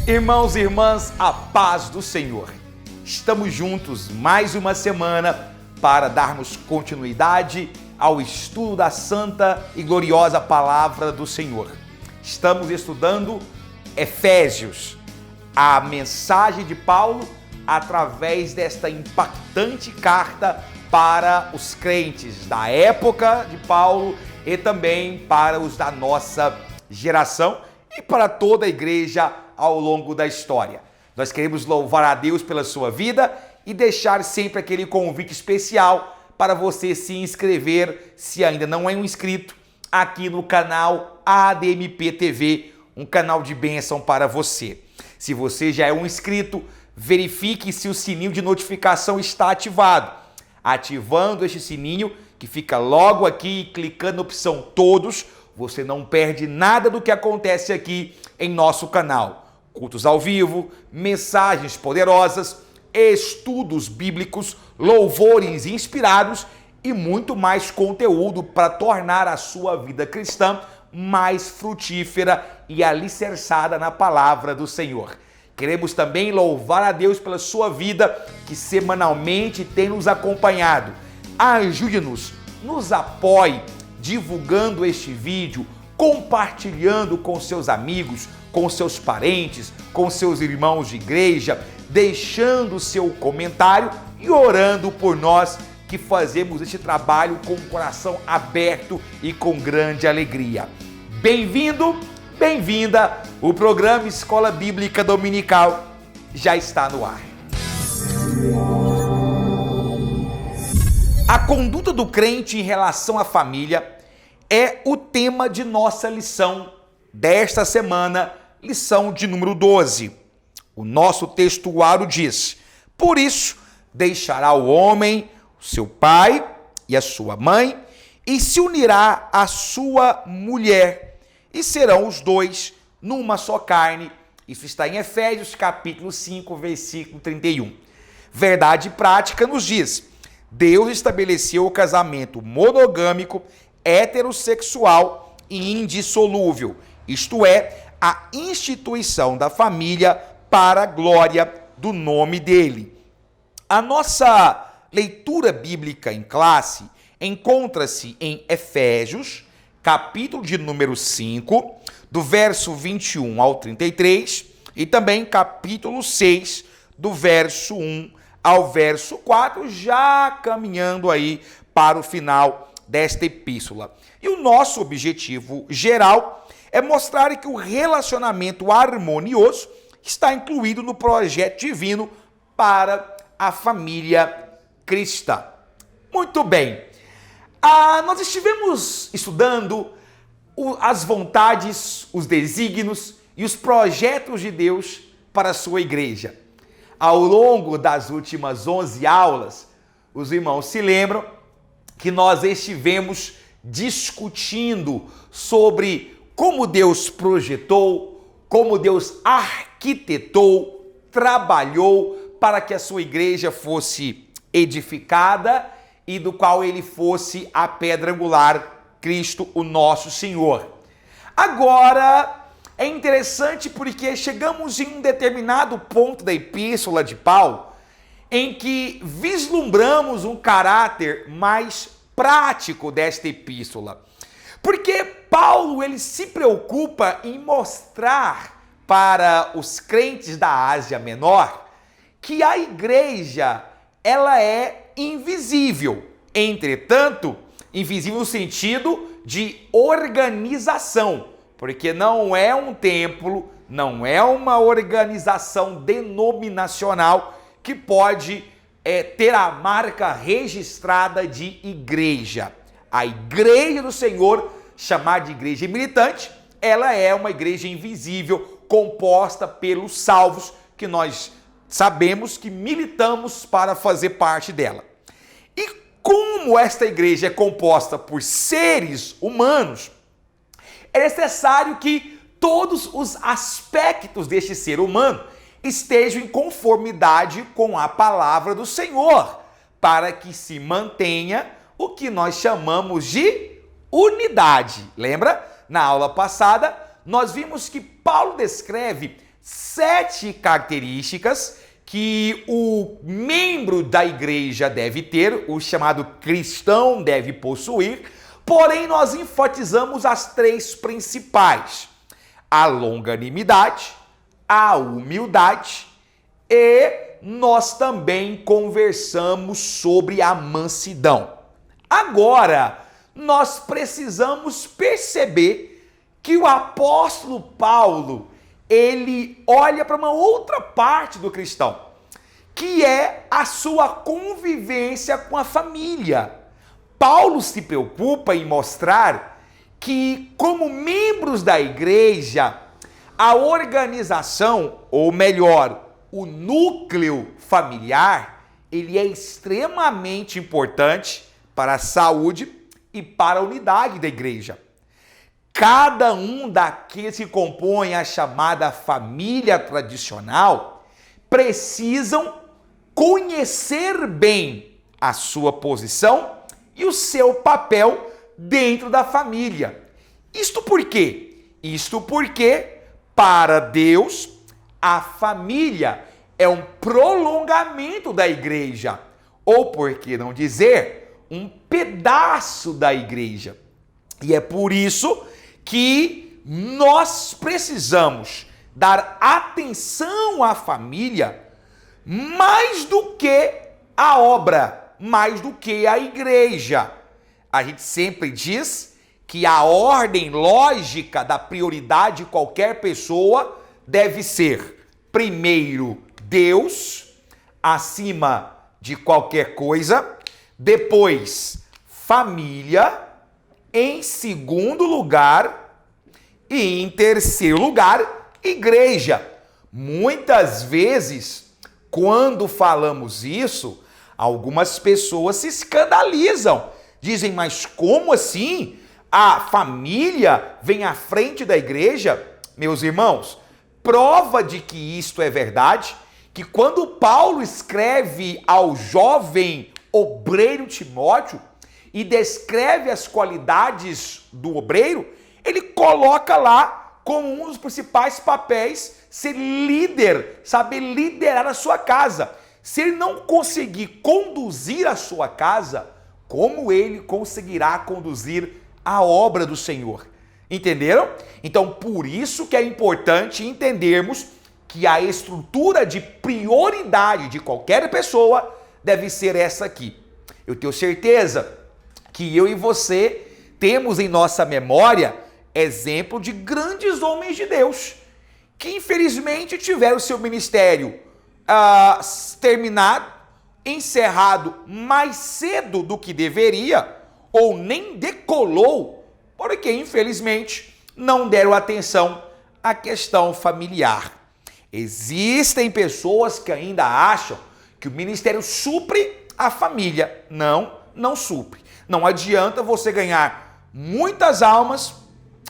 Irmãos e irmãs, a paz do Senhor. Estamos juntos mais uma semana para darmos continuidade ao estudo da santa e gloriosa palavra do Senhor. Estamos estudando Efésios, a mensagem de Paulo através desta impactante carta para os crentes da época de Paulo e também para os da nossa geração e para toda a igreja ao longo da história. Nós queremos louvar a Deus pela sua vida e deixar sempre aquele convite especial para você se inscrever, se ainda não é um inscrito, aqui no canal ADMP TV, um canal de bênção para você. Se você já é um inscrito, verifique se o sininho de notificação está ativado. Ativando este sininho, que fica logo aqui, clicando na opção Todos, você não perde nada do que acontece aqui em nosso canal. Cultos ao vivo, mensagens poderosas, estudos bíblicos, louvores inspirados e muito mais conteúdo para tornar a sua vida cristã mais frutífera e alicerçada na palavra do Senhor. Queremos também louvar a Deus pela sua vida que semanalmente tem nos acompanhado. Ajude-nos, nos apoie divulgando este vídeo, compartilhando com seus amigos, com seus parentes, com seus irmãos de igreja, deixando seu comentário e orando por nós que fazemos este trabalho com o coração aberto e com grande alegria. Bem-vindo, bem-vinda, o programa Escola Bíblica Dominical já está no ar. A conduta do crente em relação à família é o tema de nossa lição desta semana, lição de número 12. O nosso textuário diz: por isso deixará o homem o seu pai e a sua mãe e se unirá à sua mulher e serão os dois numa só carne. Isso está em Efésios capítulo 5, versículo 31. Verdade prática nos diz: Deus estabeleceu o casamento monogâmico, heterossexual e indissolúvel, isto é, a instituição da família para a glória do nome dele. A nossa leitura bíblica em classe encontra-se em Efésios, capítulo de número 5, do verso 21 ao 33, e também capítulo 6, do verso 1 ao verso 4, já caminhando aí para o final desta epístola. E o nosso objetivo geral é mostrar que o relacionamento harmonioso está incluído no projeto divino para a família cristã. Muito bem, nós estivemos estudando as vontades, os desígnios e os projetos de Deus para a sua igreja. Ao longo das últimas 11 aulas, os irmãos se lembram que nós estivemos discutindo sobre como Deus projetou, como Deus arquitetou, trabalhou para que a sua igreja fosse edificada e do qual ele fosse a pedra angular, Cristo, o nosso Senhor. Agora, é interessante porque chegamos em um determinado ponto da epístola de Paulo em que vislumbramos um caráter mais prático desta epístola. Porque Paulo ele se preocupa em mostrar para os crentes da Ásia Menor que a igreja ela é invisível. Entretanto, invisível no sentido de organização, porque não é um templo, não é uma organização denominacional que pode ter a marca registrada de igreja. A igreja do Senhor, chamada de igreja militante, ela é uma igreja invisível, composta pelos salvos, que nós sabemos que militamos para fazer parte dela. E como esta igreja é composta por seres humanos, é necessário que todos os aspectos deste ser humano estejam em conformidade com a palavra do Senhor, para que se mantenha o que nós chamamos de unidade. Lembra? Na aula passada, nós vimos que Paulo descreve 7 características que o membro da igreja deve ter, o chamado cristão deve possuir, porém nós enfatizamos as 3 principais: a longanimidade, a humildade e nós também conversamos sobre a mansidão. Agora, nós precisamos perceber que o apóstolo Paulo, ele olha para uma outra parte do cristão, que é a sua convivência com a família. Paulo se preocupa em mostrar que, como membros da igreja, a organização, ou melhor, o núcleo familiar, ele é extremamente importante para a saúde e para a unidade da igreja. Cada um daqueles que compõem a chamada família tradicional precisam conhecer bem a sua posição e o seu papel dentro da família. Isto por quê? Isto porque, para Deus, a família é um prolongamento da igreja, ou por que não dizer, um pedaço da igreja. E é por isso que nós precisamos dar atenção à família mais do que a obra, mais do que a igreja. A gente sempre diz que a ordem lógica da prioridade de qualquer pessoa deve ser, primeiro, Deus, acima de qualquer coisa, depois, família, em segundo lugar, e em terceiro lugar, igreja. Muitas vezes, quando falamos isso, algumas pessoas se escandalizam. Dizem, mas como assim? A família vem à frente da igreja? Meus irmãos, prova de que isto é verdade, que quando Paulo escreve ao jovem obreiro Timóteo e descreve as qualidades do obreiro, ele coloca lá como um dos principais papéis ser líder, saber liderar a sua casa. Se ele não conseguir conduzir a sua casa, como ele conseguirá conduzir a obra do Senhor? Entenderam? Então, por isso que é importante entendermos que a estrutura de prioridade de qualquer pessoa deve ser essa aqui. Eu tenho certeza que eu e você temos em nossa memória exemplo de grandes homens de Deus que infelizmente tiveram seu ministério terminado, encerrado mais cedo do que deveria, ou nem decolou, porque infelizmente não deram atenção à questão familiar. Existem pessoas que ainda acham que o ministério supre a família. Não, não supre. Não adianta você ganhar muitas almas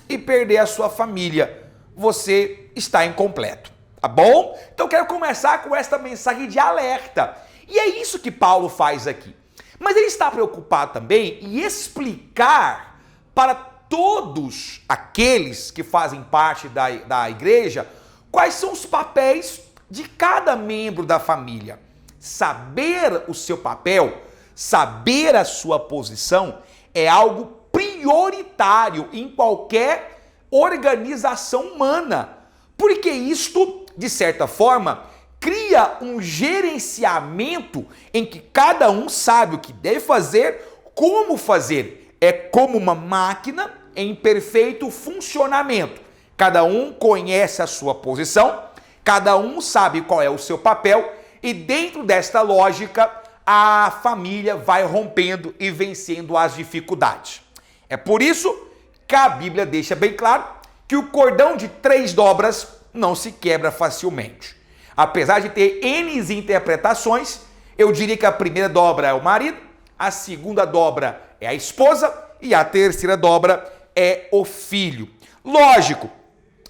e perder a sua família. Você está incompleto, tá bom? Então quero começar com esta mensagem de alerta. E é isso que Paulo faz aqui. Mas ele está preocupado também em explicar para todos aqueles que fazem parte da igreja quais são os papéis de cada membro da família. Saber o seu papel, saber a sua posição é algo prioritário em qualquer organização humana, porque isto, de certa forma, cria um gerenciamento em que cada um sabe o que deve fazer, como fazer. É como uma máquina em perfeito funcionamento. Cada um conhece a sua posição, cada um sabe qual é o seu papel e dentro desta lógica a família vai rompendo e vencendo as dificuldades. É por isso que a Bíblia deixa bem claro que o cordão de 3 dobras não se quebra facilmente. Apesar de ter N interpretações, eu diria que a primeira dobra é o marido, a segunda dobra é a esposa e a terceira dobra é o filho. Lógico,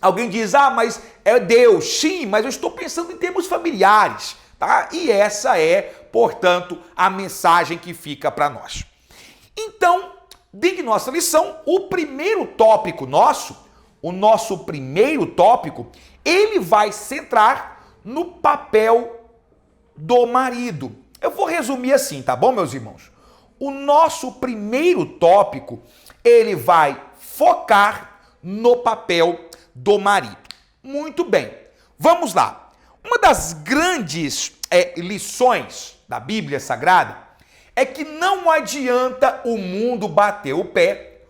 alguém diz, mas é Deus. Sim, mas eu estou pensando em termos familiares, tá? E essa é, portanto, a mensagem que fica para nós. Então, dentro de nossa lição, o primeiro tópico nosso, o nosso primeiro tópico, ele vai centrar no papel do marido. Eu vou resumir assim, tá bom, meus irmãos? O nosso primeiro tópico, ele vai focar no papel do marido. Muito bem, vamos lá. Uma das grandes lições da Bíblia Sagrada é que não adianta o mundo bater o pé.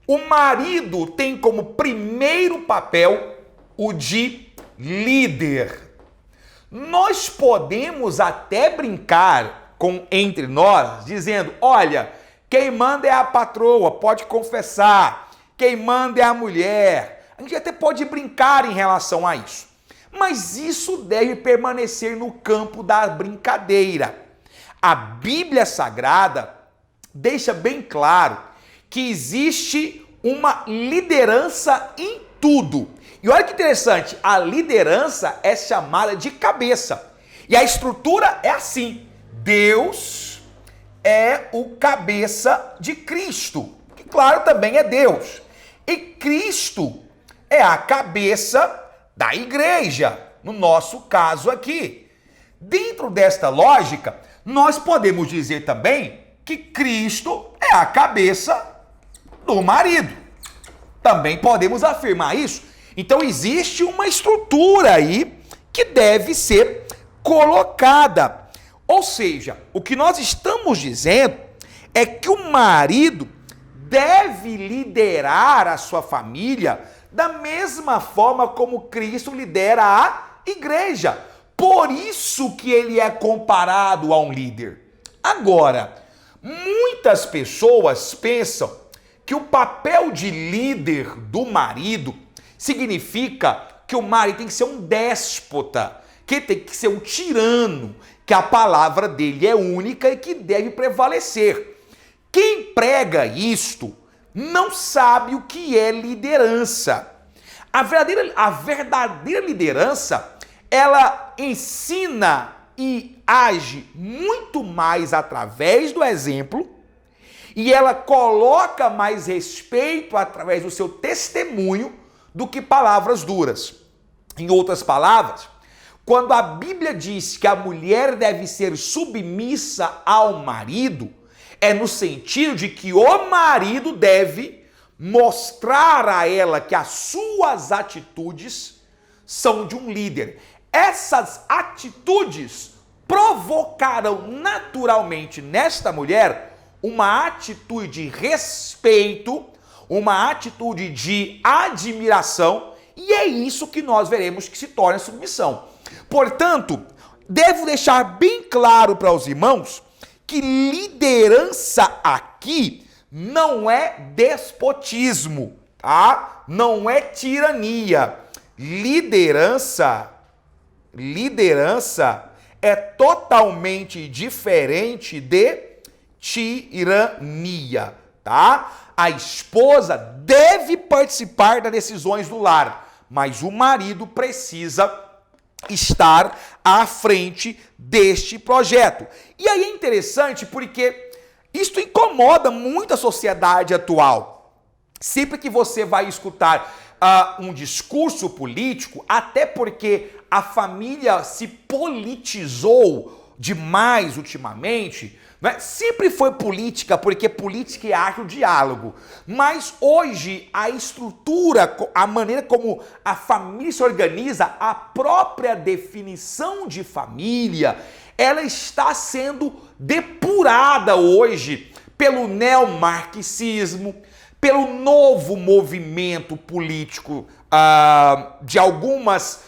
O marido tem como primeiro papel o de líder. Nós podemos até brincar entre nós, dizendo, olha, quem manda é a patroa, pode confessar. Quem manda é a mulher. A gente até pode brincar em relação a isso. Mas isso deve permanecer no campo da brincadeira. A Bíblia Sagrada deixa bem claro que existe uma liderança em tudo. E olha que interessante, a liderança é chamada de cabeça. E a estrutura é assim. Deus é o cabeça de Cristo, que claro também é Deus. E Cristo é a cabeça da igreja, no nosso caso aqui. Dentro desta lógica, nós podemos dizer também que Cristo é a cabeça do marido. Também podemos afirmar isso. Então existe uma estrutura aí que deve ser colocada. Ou seja, o que nós estamos dizendo é que o marido deve liderar a sua família da mesma forma como Cristo lidera a igreja. Por isso que ele é comparado a um líder. Agora, muitas pessoas pensam que o papel de líder do marido significa que o marido tem que ser um déspota, que tem que ser um tirano, que a palavra dele é única e que deve prevalecer. Quem prega isto não sabe o que é liderança. A verdadeira liderança, ela ensina e age muito mais através do exemplo e ela coloca mais respeito através do seu testemunho do que palavras duras. Em outras palavras, quando a Bíblia diz que a mulher deve ser submissa ao marido, é no sentido de que o marido deve mostrar a ela que as suas atitudes são de um líder. Essas atitudes provocarão naturalmente nesta mulher uma atitude de respeito, uma atitude de admiração, e é isso que nós veremos que se torna submissão. Portanto, devo deixar bem claro para os irmãos que liderança aqui não é despotismo, tá? Não é tirania. Liderança é totalmente diferente de tirania, tá? A esposa deve participar das decisões do lar, mas o marido precisa estar à frente deste projeto. E aí é interessante porque isto incomoda muito a sociedade atual. Sempre que você vai escutar um discurso político, até porque a família se politizou demais ultimamente, né? Sempre foi política, porque política é arte do diálogo. Mas hoje a estrutura, a maneira como a família se organiza, a própria definição de família, ela está sendo depurada hoje pelo neomarxismo, pelo novo movimento político de algumas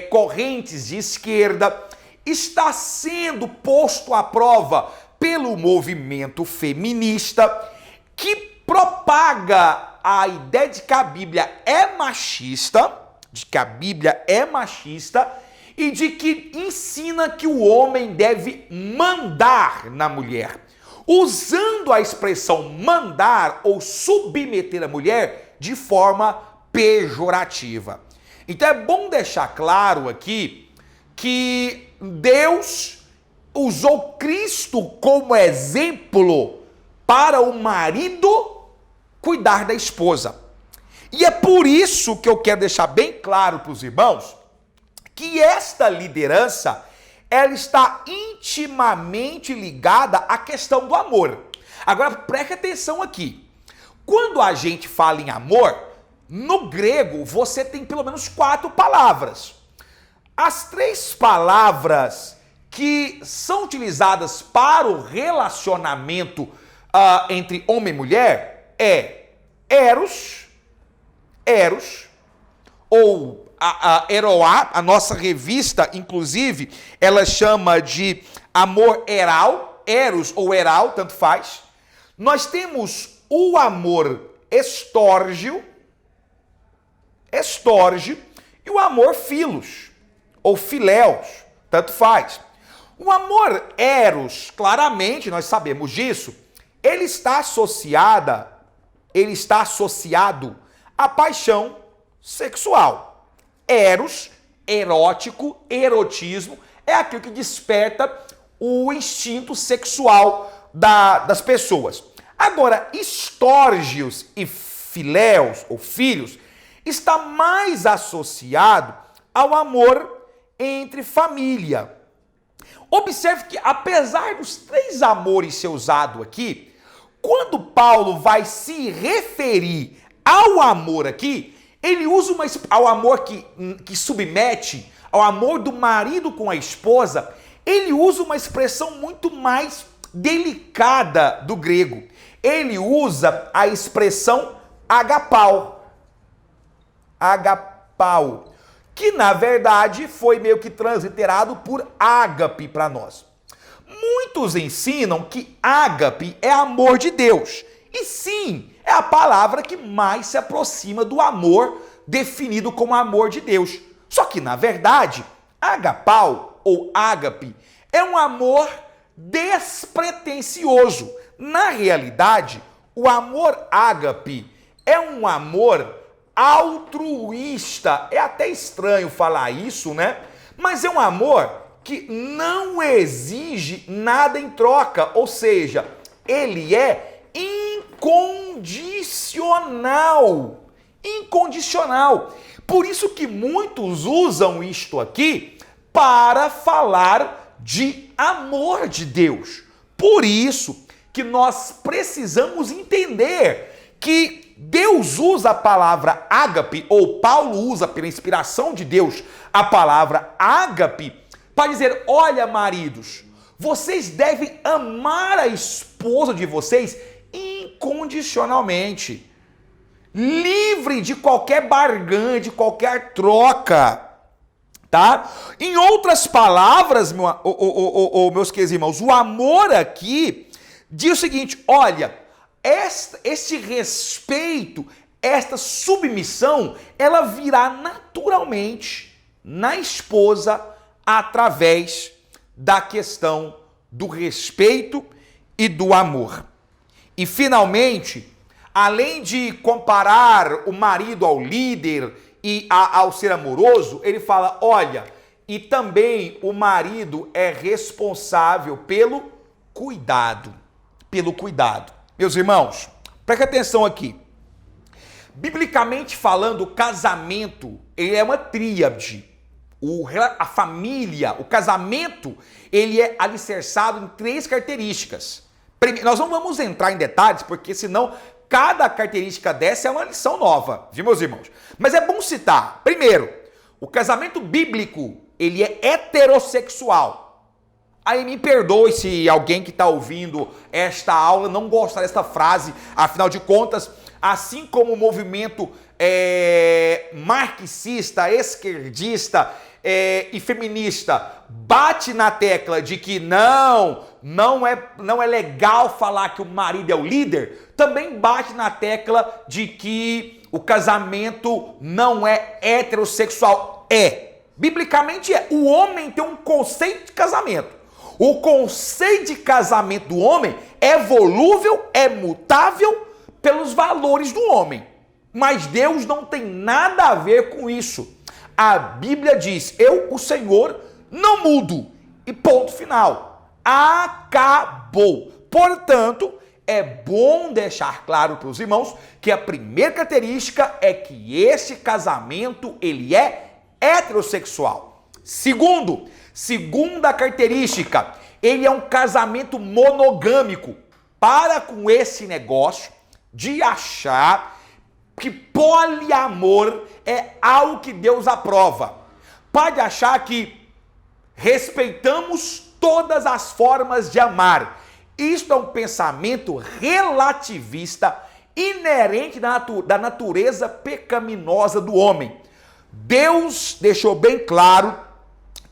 correntes de esquerda, está sendo posto à prova pelo movimento feminista, que propaga a ideia de que a Bíblia é machista, e de que ensina que o homem deve mandar na mulher, usando a expressão mandar ou submeter a mulher de forma pejorativa. Então é bom deixar claro aqui que Deus usou Cristo como exemplo para o marido cuidar da esposa. E é por isso que eu quero deixar bem claro para os irmãos que esta liderança, ela está intimamente ligada à questão do amor. Agora, preste atenção aqui. Quando a gente fala em amor, no grego você tem pelo menos 4 palavras. As 3 palavras que são utilizadas para o relacionamento entre homem e mulher é eros, ou a eroá, a nossa revista, inclusive, ela chama de amor eral, eros ou eral, tanto faz. Nós temos o amor estórgio e o amor filos, ou filéus, tanto faz. O amor eros, claramente, nós sabemos disso, ele está associado à paixão sexual. Eros, erótico, erotismo, é aquilo que desperta o instinto sexual das pessoas. Agora, estórgios e filéus, ou filhos, está mais associado ao amor entre família. Observe que, apesar dos 3 amores ser usado aqui, quando Paulo vai se referir ao amor aqui, ele usa ao amor que submete, ao amor do marido com a esposa, ele usa uma expressão muito mais delicada do grego. Ele usa a expressão agapau, que na verdade foi meio que transliterado por ágape para nós. Muitos ensinam que ágape é amor de Deus. E sim, é a palavra que mais se aproxima do amor definido como amor de Deus. Só que, na verdade, agapau ou ágape é um amor despretensioso. Na realidade, o amor ágape é um amor altruísta. É até estranho falar isso, né? Mas é um amor que não exige nada em troca, ou seja, ele é incondicional. Por isso que muitos usam isto aqui para falar de amor de Deus. Por isso que nós precisamos entender que Deus usa a palavra ágape, ou Paulo usa pela inspiração de Deus a palavra ágape, para dizer: olha, maridos, vocês devem amar a esposa de vocês incondicionalmente, livre de qualquer barganha, de qualquer troca, tá? Em outras palavras, meus queridos irmãos, o amor aqui diz o seguinte: olha, este respeito, esta submissão, ela virá naturalmente na esposa através da questão do respeito e do amor. E finalmente, além de comparar o marido ao líder e ao ser amoroso, ele fala: olha, e também o marido é responsável pelo cuidado. Meus irmãos, preste atenção aqui. Biblicamente falando, o casamento, ele é uma tríade. A família, o casamento, ele é alicerçado em 3 características. Nós não vamos entrar em detalhes, porque senão cada característica dessa é uma lição nova, viu, meus irmãos? Mas é bom citar. Primeiro, o casamento bíblico, ele é heterossexual. Aí me perdoe se alguém que está ouvindo esta aula não gostar desta frase, afinal de contas, assim como o movimento marxista, esquerdista e feminista bate na tecla de que não é legal falar que o marido é o líder, também bate na tecla de que o casamento não é heterossexual. Biblicamente é. O homem tem um conceito de casamento. O conceito de casamento do homem é volúvel, é mutável pelos valores do homem. Mas Deus não tem nada a ver com isso. A Bíblia diz: eu, o Senhor, não mudo. E ponto final. Acabou. Portanto, é bom deixar claro para os irmãos que a primeira característica é que esse casamento ele é heterossexual. Segunda característica, ele é um casamento monogâmico. Para com esse negócio de achar que poliamor é algo que Deus aprova. Pode achar que respeitamos todas as formas de amar. Isto é um pensamento relativista, inerente da natureza pecaminosa do homem. Deus deixou bem claro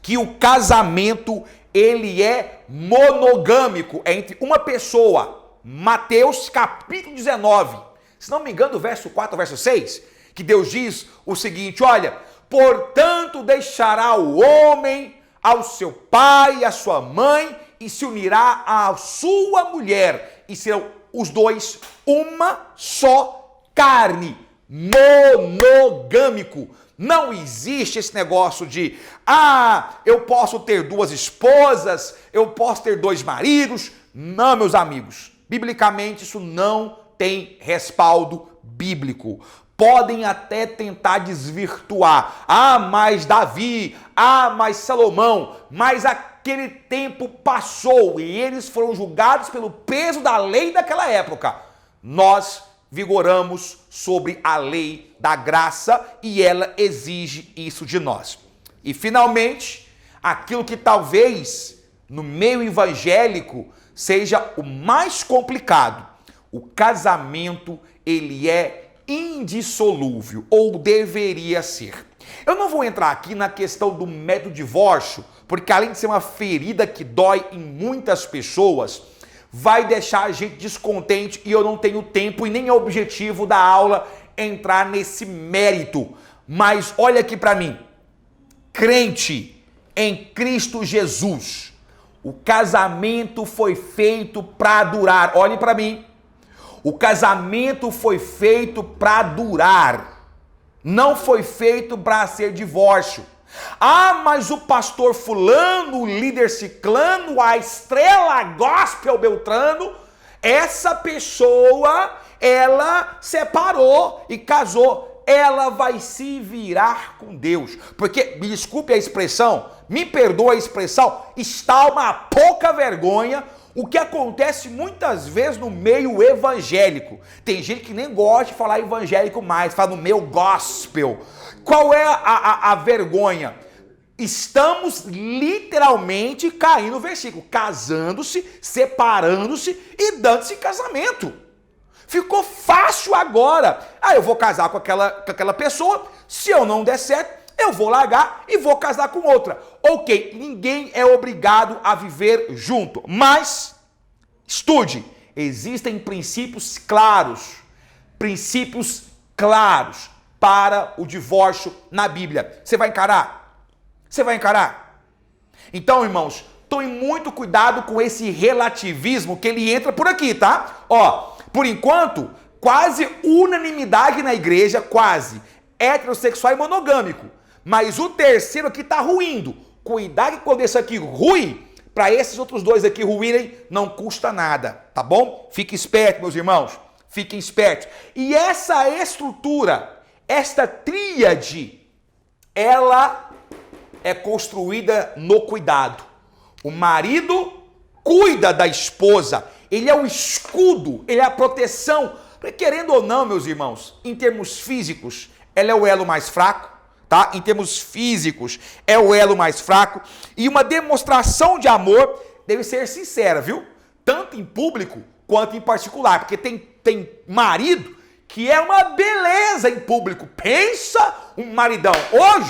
que o casamento ele é monogâmico, é entre uma pessoa. Mateus capítulo 19, se não me engano, verso 4, verso 6, que Deus diz o seguinte, olha, portanto deixará o homem ao seu pai e à sua mãe e se unirá à sua mulher e serão os dois uma só carne, monogâmico. Não existe esse negócio de, eu posso ter duas esposas, eu posso ter dois maridos. Não, meus amigos, biblicamente isso não tem respaldo bíblico. Podem até tentar desvirtuar. Mas Davi, mas Salomão, mas aquele tempo passou e eles foram julgados pelo peso da lei daquela época. Nós vigoramos sobre a lei da graça e ela exige isso de nós. E finalmente, aquilo que talvez no meio evangélico seja o mais complicado. O casamento, ele é indissolúvel, ou deveria ser. Eu não vou entrar aqui na questão do método de divórcio, porque além de ser uma ferida que dói em muitas pessoas, vai deixar a gente descontente e eu não tenho tempo e nem é objetivo da aula entrar nesse mérito. Mas olha aqui para mim, crente em Cristo Jesus, o casamento foi feito para durar. Olhe para mim, o casamento foi feito para durar, não foi feito para ser divórcio. Mas o pastor fulano, o líder ciclano, a estrela gospel beltrano, essa pessoa, ela separou e casou. Ela vai se virar com Deus. Porque, me desculpe a expressão, me perdoa a expressão, está uma pouca vergonha o que acontece muitas vezes no meio evangélico. Tem gente que nem gosta de falar evangélico mais, fala no meio gospel. Qual é a vergonha? Estamos literalmente caindo no versículo, casando-se, separando-se e dando-se casamento. Ficou fácil agora. Eu vou casar com aquela pessoa, se eu não der certo, eu vou largar e vou casar com outra. Ok, ninguém é obrigado a viver junto, mas estude, existem princípios claros para o divórcio na Bíblia. Você vai encarar? Você vai encarar? Então, irmãos, tome muito cuidado com esse relativismo que ele entra por aqui, tá? Por enquanto, quase unanimidade na igreja, quase, heterossexual e monogâmico. Mas o terceiro aqui tá ruindo. Cuidado que quando esse aqui rui, para esses outros dois aqui ruírem, não custa nada, tá bom? Fique esperto, meus irmãos. Fiquem espertos. E essa estrutura, esta tríade, ela é construída no cuidado. O marido cuida da esposa. Ele é o escudo, ele é a proteção. Querendo ou não, meus irmãos, em termos físicos, ela é o elo mais fraco, tá? Em termos físicos, é o elo mais fraco. E uma demonstração de amor deve ser sincera, viu? Tanto em público quanto em particular. Porque tem marido que é uma beleza em público. Pensa um maridão.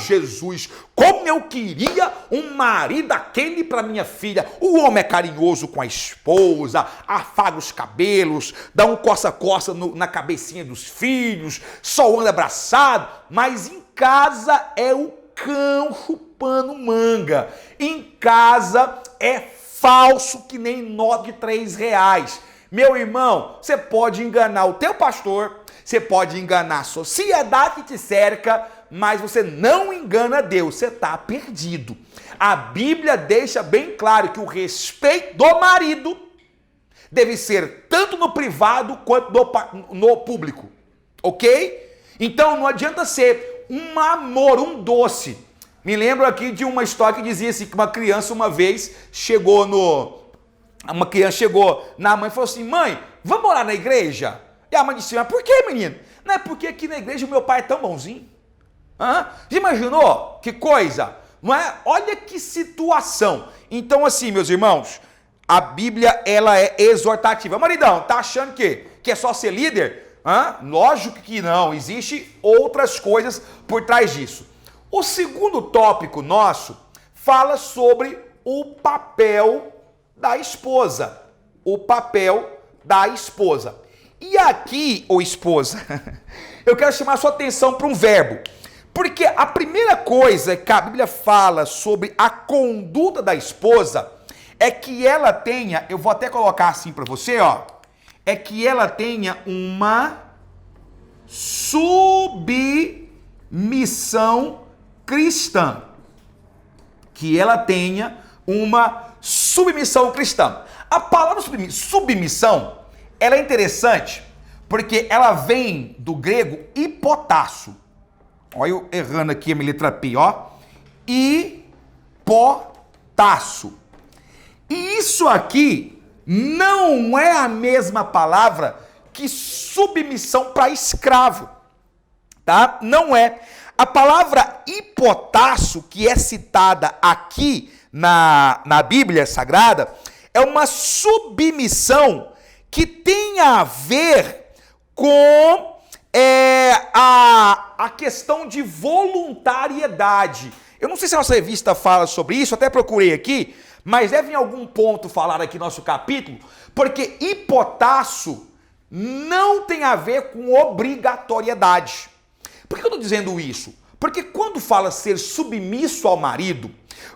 Jesus, como eu queria um marido aquele para minha filha. O homem é carinhoso com a esposa, afaga os cabelos, dá um coça-coça na cabecinha dos filhos, só anda abraçado, mas em casa é o cão chupando manga. Em casa é falso que nem nota de R$3. Meu irmão, você pode enganar o teu pastor, você pode enganar a sociedade que te cerca, mas você não engana Deus, você está perdido. A Bíblia deixa bem claro que o respeito do marido deve ser tanto no privado quanto no público, ok? Então não adianta ser um amor, um doce. Me lembro aqui de uma história que dizia assim, que uma criança uma vez chegou na mãe e falou assim, mãe, vamos orar na igreja? E a mãe disse, mas por que, menino? Não é porque aqui na igreja o meu pai é tão bonzinho. Já imaginou? Que coisa? Não é? Olha que situação. Então assim, meus irmãos, a Bíblia, ela é exortativa. Maridão, tá achando que é só ser líder? Lógico que não, existe outras coisas por trás disso. O segundo tópico nosso fala sobre o papel da esposa. O papel da esposa. E aqui, ô esposa, eu quero chamar a sua atenção para um verbo. Porque a primeira coisa que a Bíblia fala sobre a conduta da esposa é que ela tenha, eu vou até colocar assim para você, ó, é que ela tenha uma submissão cristã. Que ela tenha uma submissão cristã. A palavra submissão, ela é interessante porque ela vem do grego hipotasso. Olha eu errando aqui a minha letra P, ó. Hipotasso. E isso aqui não é a mesma palavra que submissão para escravo, tá? Não é. A palavra hipotasso, que é citada aqui na Bíblia Sagrada, é uma submissão que tem a ver com a questão de voluntariedade. Eu não sei se a nossa revista fala sobre isso, até procurei aqui, mas deve em algum ponto falar aqui no nosso capítulo, porque hipotasso não tem a ver com obrigatoriedade. Por que eu estou dizendo isso? Porque quando fala ser submisso ao marido,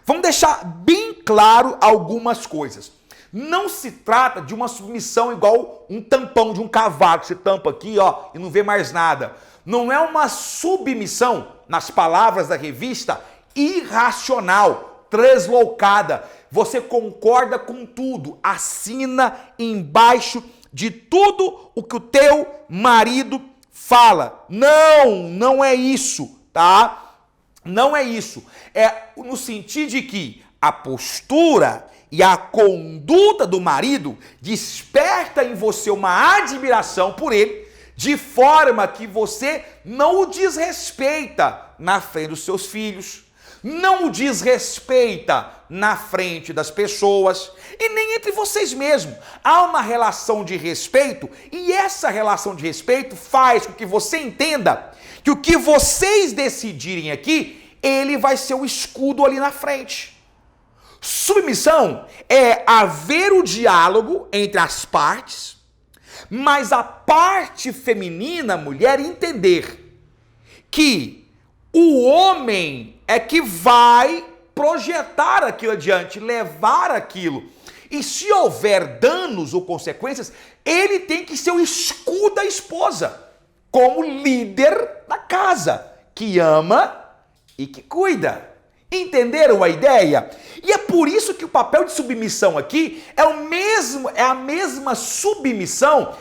vamos deixar bem claro algumas coisas. Não se trata de uma submissão igual um tampão de um cavalo, que você tampa aqui, ó, e não vê mais nada. Não é uma submissão, nas palavras da revista, irracional, translocada. Você concorda com tudo, assina embaixo de tudo o que o teu marido fala. Não é isso, tá? Não é isso. É no sentido de que a postura e a conduta do marido desperta em você uma admiração por ele, de forma que você não o desrespeita na frente dos seus filhos, não o desrespeita na frente das pessoas e nem entre vocês mesmos. Há uma relação de respeito e essa relação de respeito faz com que você entenda que o que vocês decidirem aqui, ele vai ser o escudo ali na frente. Submissão é haver o diálogo entre as partes, mas a parte feminina, a mulher, entender que o homem é que vai projetar aquilo adiante, levar aquilo. E se houver danos ou consequências, ele tem que ser o escudo da esposa, como líder da casa, que ama e que cuida. Entenderam a ideia? E é por isso que o papel de submissão aqui é a mesma submissão,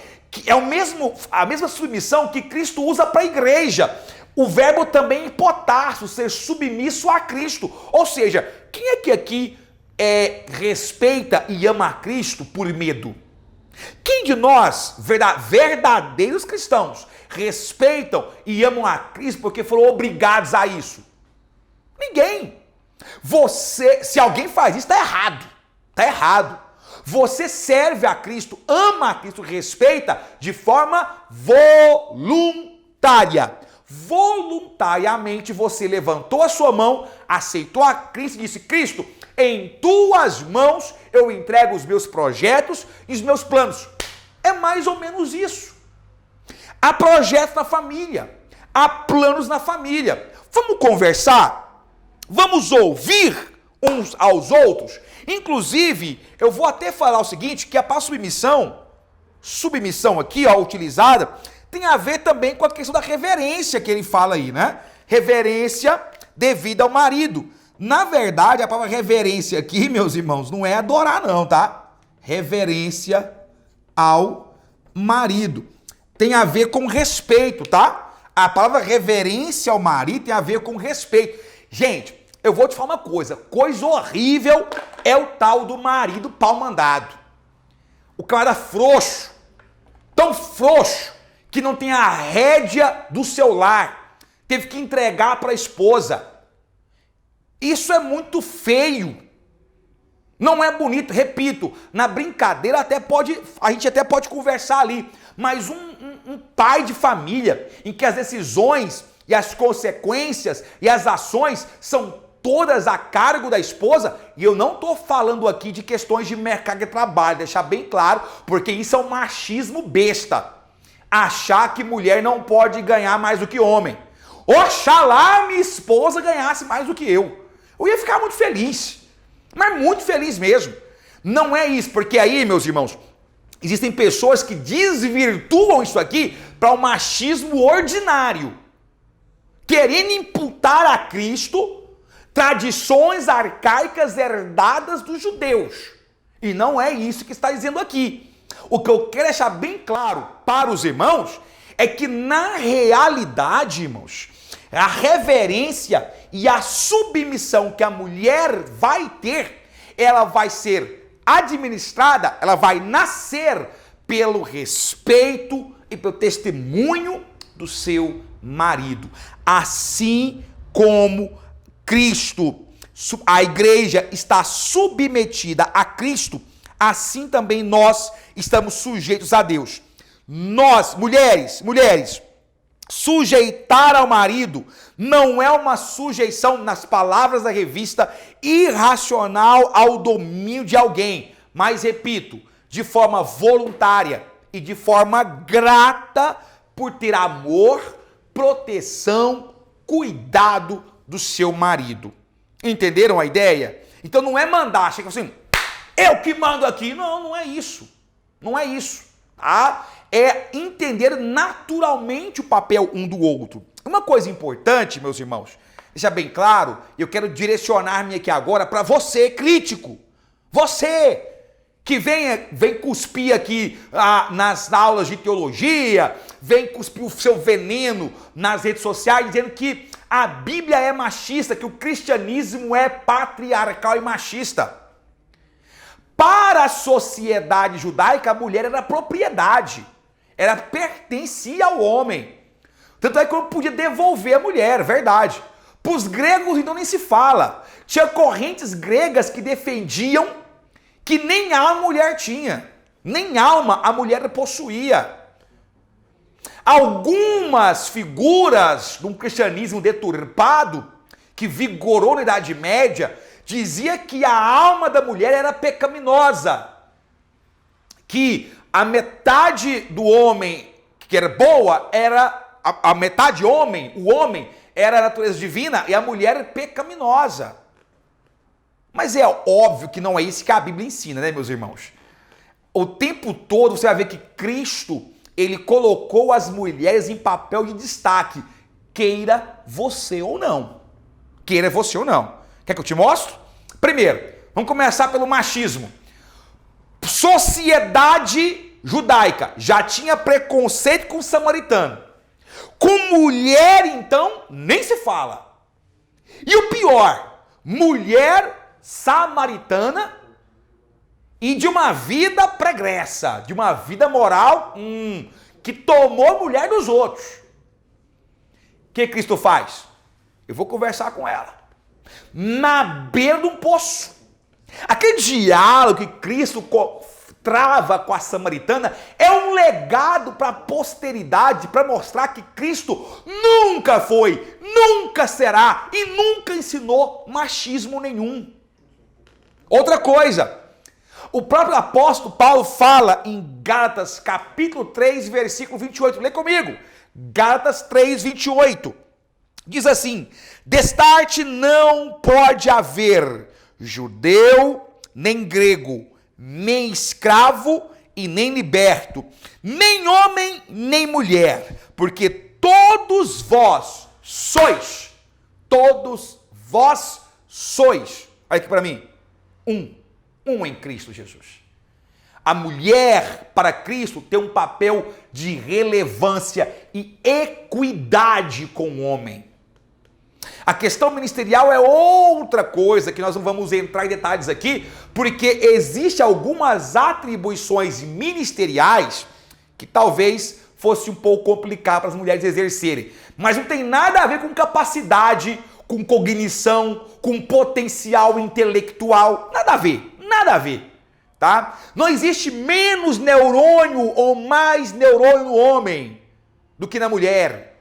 a mesma submissão que Cristo usa para a igreja. O verbo também é hipotasso, ser submisso a Cristo. Ou seja, quem é que aqui respeita e ama a Cristo por medo? Quem de nós, verdadeiros cristãos, respeitam e amam a Cristo porque foram obrigados a isso? Ninguém. Se alguém faz isso, está errado. Está errado. Você serve a Cristo, ama a Cristo, respeita de forma voluntária. Voluntariamente você levantou a sua mão, aceitou a Cristo e disse: Cristo, em tuas mãos eu entrego os meus projetos e os meus planos. É mais ou menos isso. Há projetos na família, há planos na família. Vamos conversar? Vamos ouvir uns aos outros? Inclusive, eu vou até falar o seguinte, que a palavra submissão aqui, ó, utilizada, tem a ver também com a questão da reverência que ele fala aí, né? Reverência devida ao marido. Na verdade, a palavra reverência aqui, meus irmãos, não é adorar não, tá? Reverência ao marido. Tem a ver com respeito, tá? A palavra reverência ao marido tem a ver com respeito. Gente, eu vou te falar uma coisa horrível é o tal do marido pau mandado. O cara frouxo, tão frouxo, que não tem a rédea do seu lar, teve que entregar para a esposa. Isso é muito feio. Não é bonito, repito, na brincadeira a gente até pode conversar ali, mas um pai de família em que as decisões e as consequências e as ações são todas a cargo da esposa, e eu não estou falando aqui de questões de mercado de trabalho, deixar bem claro, porque isso é um machismo besta. Achar que mulher não pode ganhar mais do que homem. Oxalá minha esposa ganhasse mais do que eu ia ficar muito feliz. Mas muito feliz mesmo. Não é isso, porque aí, meus irmãos, existem pessoas que desvirtuam isso aqui para o machismo ordinário, querendo imputar a Cristo tradições arcaicas herdadas dos judeus. E não é isso que está dizendo aqui. O que eu quero deixar bem claro para os irmãos é que, na realidade, irmãos, a reverência e a submissão que a mulher vai ter, ela vai ser administrada, ela vai nascer pelo respeito e pelo testemunho do seu marido. Assim como Cristo, a igreja está submetida a Cristo, assim também nós estamos sujeitos a Deus. Nós, mulheres, sujeitar ao marido não é uma sujeição, nas palavras da revista, irracional ao domínio de alguém, mas, repito, de forma voluntária e de forma grata por ter amor, proteção, cuidado do seu marido. Entenderam a ideia? Então não é mandar, chega assim, eu que mando aqui. Não é isso. Não é isso, tá? É entender naturalmente o papel um do outro. Uma coisa importante, meus irmãos, deixa bem claro, eu quero direcionar-me aqui agora para você, crítico. Você que vem cuspir aqui nas aulas de teologia, vem cuspir o seu veneno nas redes sociais, dizendo que a Bíblia é machista, que o cristianismo é patriarcal e machista. Para a sociedade judaica, a mulher era propriedade. Ela pertencia ao homem. Tanto é que eu não podia devolver a mulher, verdade. Para os gregos, então, nem se fala. Tinha correntes gregas que defendiam que nem alma a mulher tinha. Nem alma a mulher possuía. Algumas figuras de um cristianismo deturpado, que vigorou na Idade Média, dizia que a alma da mulher era pecaminosa. Que a metade do homem que era boa era a metade homem, o homem era a natureza divina e a mulher pecaminosa. Mas é óbvio que não é isso que a Bíblia ensina, né, meus irmãos? O tempo todo você vai ver que Cristo, ele colocou as mulheres em papel de destaque, queira você ou não. Queira você ou não. Quer que eu te mostre? Primeiro, vamos começar pelo machismo. Sociedade judaica já tinha preconceito com o samaritano. Com mulher, então, nem se fala. E o pior, mulher samaritana e de uma vida pregressa, de uma vida moral que tomou a mulher dos outros. O que Cristo faz? Eu vou conversar com ela. Na beira de um poço. Aquele diálogo que Cristo trava com a samaritana é um legado para a posteridade, para mostrar que Cristo nunca foi, nunca será e nunca ensinou machismo nenhum. Outra coisa, o próprio apóstolo Paulo fala em Gálatas capítulo 3, versículo 28. Lê comigo. Gálatas 3, 28. Diz assim: destarte não pode haver judeu, nem grego, nem escravo e nem liberto, nem homem, nem mulher, porque todos vós sois, olha aqui para mim, um em Cristo Jesus. A mulher para Cristo tem um papel de relevância e equidade com o homem. A questão ministerial é outra coisa que nós não vamos entrar em detalhes aqui, porque existem algumas atribuições ministeriais que talvez fosse um pouco complicado para as mulheres exercerem. Mas não tem nada a ver com capacidade, com cognição, com potencial intelectual. Nada a ver, nada a ver. Tá? Não existe menos neurônio ou mais neurônio no homem do que na mulher.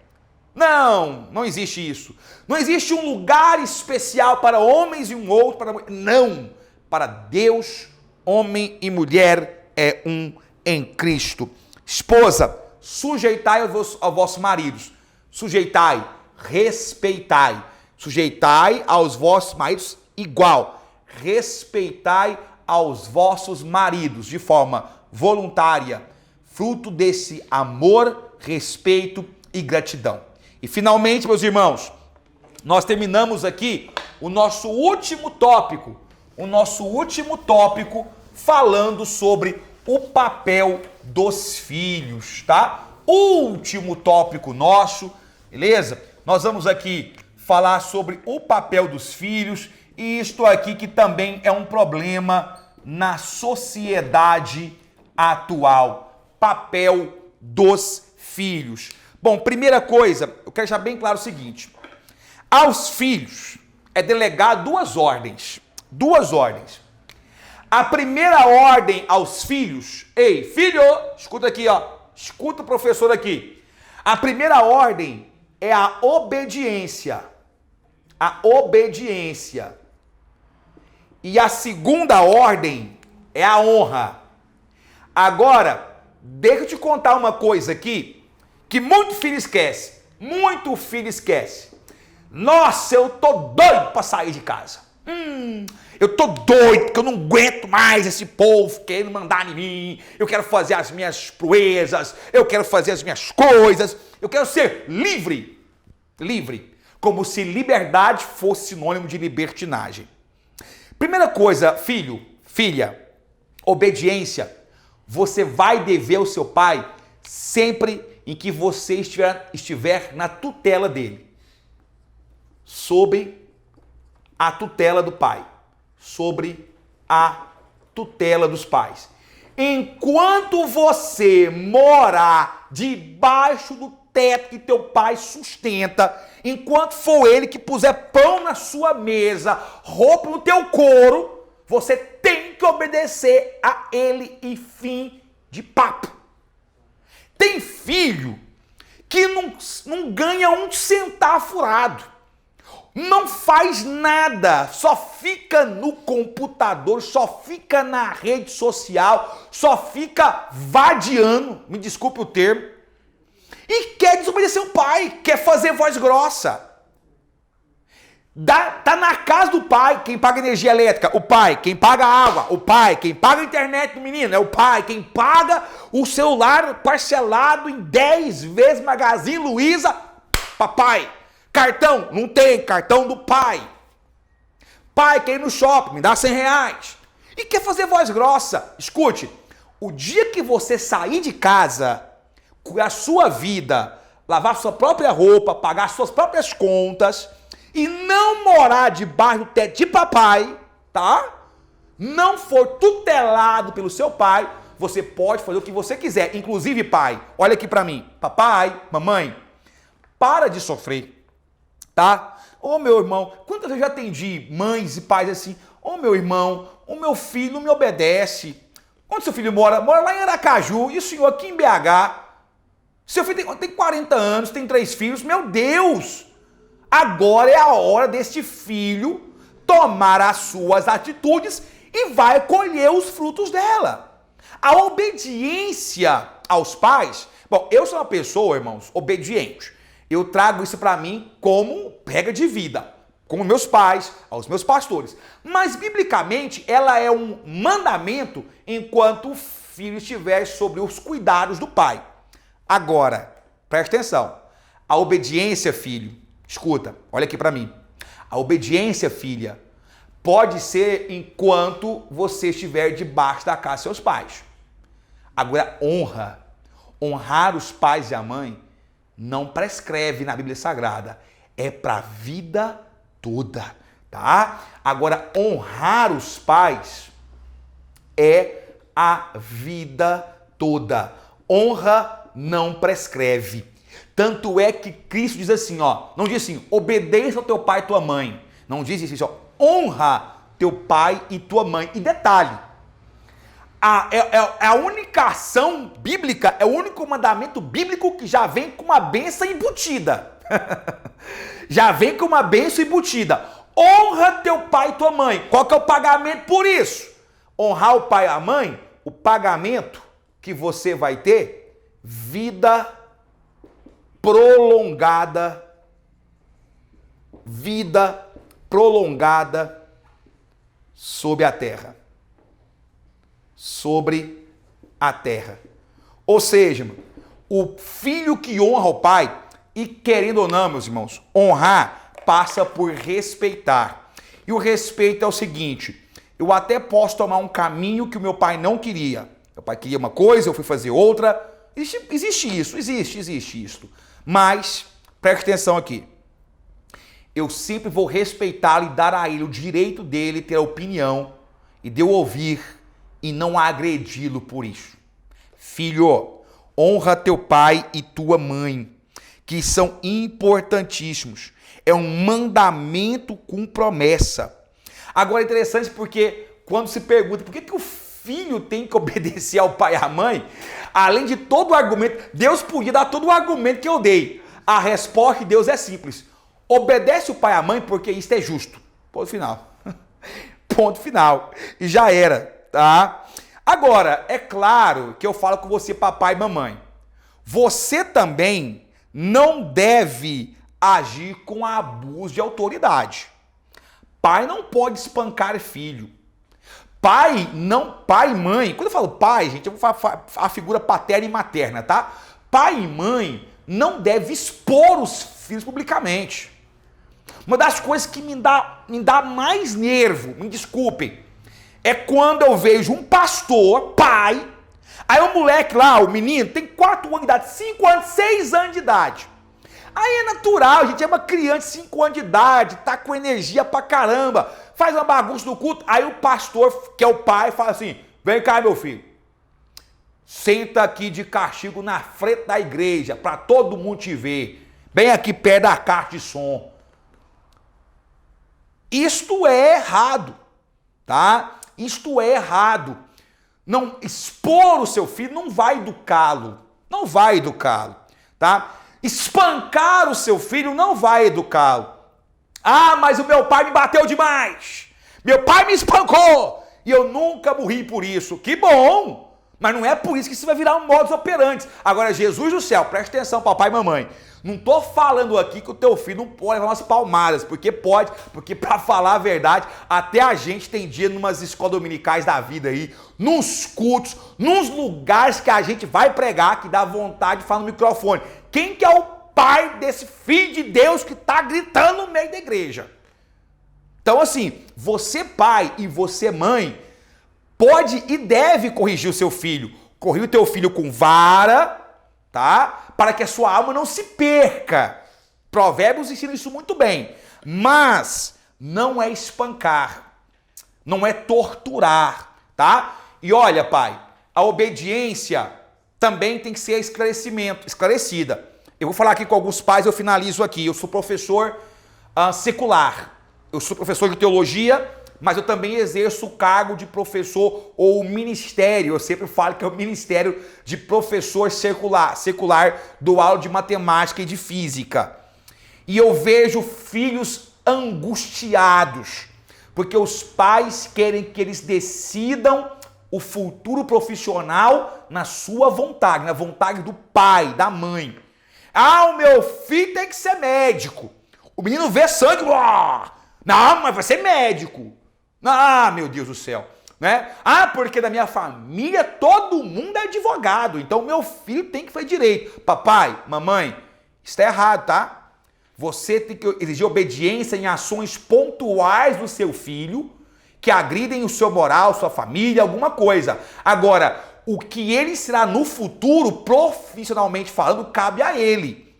Não existe isso. Não existe um lugar especial para homens e um outro para mulheres. Não. Para Deus, homem e mulher é um em Cristo. Esposa, sujeitai aos vossos maridos. Sujeitai, respeitai. Sujeitai aos vossos maridos igual. Respeitai aos vossos maridos de forma voluntária, fruto desse amor, respeito e gratidão. E finalmente, meus irmãos, nós terminamos aqui o nosso último tópico falando sobre o papel dos filhos, tá? Último tópico nosso, beleza? Nós vamos aqui falar sobre o papel dos filhos e isto aqui que também é um problema na sociedade atual. Papel dos filhos. Bom, primeira coisa, eu quero deixar bem claro o seguinte. Aos filhos é delegado duas ordens. Duas ordens. A primeira ordem aos filhos, ei, filho, escuta aqui, ó. Escuta o professor aqui. A primeira ordem é a obediência. A obediência. E a segunda ordem é a honra. Agora, deixa eu te contar uma coisa aqui que muito filho esquece. Muito filho esquece. Nossa, eu tô doido para sair de casa. Eu tô doido porque eu não aguento mais esse povo querendo mandar em mim. Eu quero fazer as minhas proezas. Eu quero fazer as minhas coisas. Eu quero ser livre. Livre. Como se liberdade fosse sinônimo de libertinagem. Primeira coisa, filho, filha, obediência. Você vai dever ao seu pai sempre em que você estiver na tutela dele. Sob a tutela do pai. Sobre a tutela dos pais. Enquanto você morar debaixo do teto que teu pai sustenta, enquanto for ele que puser pão na sua mesa, roupa no teu couro, você tem que obedecer a ele e fim de papo. Tem filho que não ganha um centavo furado. Não faz nada, só fica no computador, só fica na rede social, só fica vadiando, me desculpe o termo, e quer desobedecer o pai, quer fazer voz grossa. Tá na casa do pai, quem paga energia elétrica, o pai, quem paga água, o pai, quem paga a internet do menino, é o pai, quem paga o celular parcelado em 10 vezes Magazine Luiza, papai. Cartão, não tem, cartão do pai. Pai, quer ir no shopping, me dá R$100. E quer fazer voz grossa. Escute, o dia que você sair de casa, com a sua vida, lavar sua própria roupa, pagar suas próprias contas e não morar debaixo do teto de papai, tá? Não for tutelado pelo seu pai, você pode fazer o que você quiser. Inclusive, pai, olha aqui pra mim. Papai, mamãe, para de sofrer. Tá? Ô meu irmão, quantas vezes eu já atendi mães e pais assim, ô meu irmão, o meu filho não me obedece. Onde seu filho mora? Mora lá em Aracaju, e o senhor aqui em BH. Seu filho tem 40 anos, tem 3 filhos, meu Deus! Agora é a hora deste filho tomar as suas atitudes e vai colher os frutos dela. A obediência aos pais, bom, eu sou uma pessoa, irmãos, obediente. Eu trago isso para mim como regra de vida, como meus pais, aos meus pastores. Mas, biblicamente, ela é um mandamento enquanto o filho estiver sobre os cuidados do pai. Agora, preste atenção. A obediência, filho, escuta, olha aqui para mim. A obediência, filha, pode ser enquanto você estiver debaixo da casa dos seus pais. Agora, honrar os pais e a mãe, não prescreve na Bíblia Sagrada. É para a vida toda, tá? Agora, honrar os pais é a vida toda. Honra não prescreve. Tanto é que Cristo diz assim, ó, não diz assim, obedeça ao teu pai e tua mãe. Não diz isso, ó, honra teu pai e tua mãe. E detalhe, a única ação bíblica, é o único mandamento bíblico que já vem com uma bênção embutida. Já vem com uma bênção embutida. Honra teu pai e tua mãe. Qual que é o pagamento por isso? Honrar o pai e a mãe, o pagamento que você vai ter, vida prolongada sobre a terra. Sobre a terra. Ou seja, o filho que honra o pai, e querendo ou não, meus irmãos, honrar passa por respeitar. E o respeito é o seguinte, eu até posso tomar um caminho que o meu pai não queria. Meu pai queria uma coisa, eu fui fazer outra. Existe isso. Mas, preste atenção aqui. Eu sempre vou respeitá-lo e dar a ele o direito dele ter a opinião e de eu ouvir e não agredi-lo por isso. Filho, honra teu pai e tua mãe, que são importantíssimos. É um mandamento com promessa. Agora é interessante porque quando se pergunta por que o filho tem que obedecer ao pai e à mãe, além de todo o argumento, Deus podia dar todo o argumento que eu dei. A resposta de Deus é simples. Obedece o pai e a mãe porque isso é justo. Ponto final. Ponto final. E já era, tá? Agora, é claro que eu falo com você, papai e mamãe. Você também não deve agir com abuso de autoridade. Pai não pode espancar filho. Pai e mãe, quando eu falo pai, gente, eu vou falar a figura paterna e materna, tá? Pai e mãe não deve expor os filhos publicamente. Uma das coisas que me dá mais nervo, me desculpem, é quando eu vejo um pastor, pai, aí o moleque lá, o menino, tem 4 anos de idade, 5 anos, 6 anos de idade. Aí é natural, gente, é uma criança de 5 anos de idade, tá com energia pra caramba, faz uma bagunça no culto, aí o pastor, que é o pai, fala assim, vem cá, meu filho, senta aqui de castigo na frente da igreja, pra todo mundo te ver, bem aqui perto da caixa de som. Isto é errado, tá? Isto é errado. Não expor o seu filho não vai educá-lo, tá? Espancar o seu filho não vai educá-lo. Ah, mas o meu pai me bateu demais. Meu pai me espancou e eu nunca morri por isso. Que bom! Mas não é por isso que isso vai virar um modus operandi. Agora, Jesus do céu, presta atenção, papai e mamãe. Não tô falando aqui que o teu filho não pode levar umas palmadas, porque pode, porque pra falar a verdade, até a gente tem dia numas escolas dominicais da vida aí, nos cultos, nos lugares que a gente vai pregar, que dá vontade de falar no microfone. Quem que é o pai desse filho de Deus que tá gritando no meio da igreja? Então assim, você pai e você mãe, pode e deve corrigir o seu filho. Corrija o teu filho com vara, tá? Para que a sua alma não se perca. Provérbios ensina isso muito bem. Mas não é espancar. Não é torturar, tá? E olha, pai, a obediência também tem que ser esclarecida. Eu vou falar aqui com alguns pais, eu finalizo aqui. Eu sou professor secular. Eu sou professor de teologia, mas eu também exerço o cargo de professor ou ministério. Eu sempre falo que é o ministério de professor secular do aula de matemática e de física. E eu vejo filhos angustiados, porque os pais querem que eles decidam o futuro profissional na sua vontade, na vontade do pai, da mãe. Ah, o meu filho tem que ser médico. O menino vê sangue, não, mas vai ser médico. Ah, meu Deus do céu, né? Ah, porque da minha família todo mundo é advogado, então meu filho tem que fazer direito. Papai, mamãe, isso está errado, tá? Você tem que exigir obediência em ações pontuais do seu filho que agridem o seu moral, sua família, alguma coisa. Agora, o que ele será no futuro, profissionalmente falando, cabe a ele.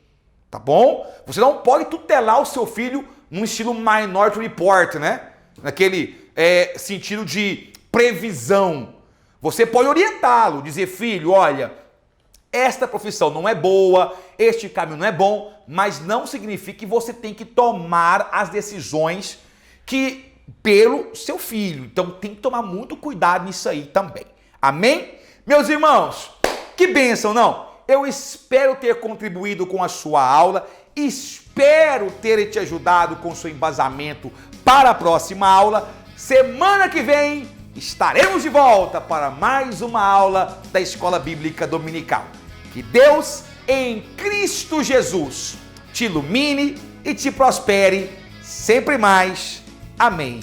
Tá bom? Você não pode tutelar o seu filho num estilo Minority Report, né? Naquele sentido de previsão. Você pode orientá-lo, dizer, filho, olha, esta profissão não é boa, este caminho não é bom, mas não significa que você tem que tomar as decisões pelo seu filho. Então tem que tomar muito cuidado nisso aí também. Amém? Meus irmãos, que bênção, não? Eu espero ter contribuído com a sua aula, espero ter te ajudado com seu embasamento para a próxima aula. Semana que vem estaremos de volta para mais uma aula da Escola Bíblica Dominical. Que Deus, em Cristo Jesus, te ilumine e te prospere sempre mais. Amém.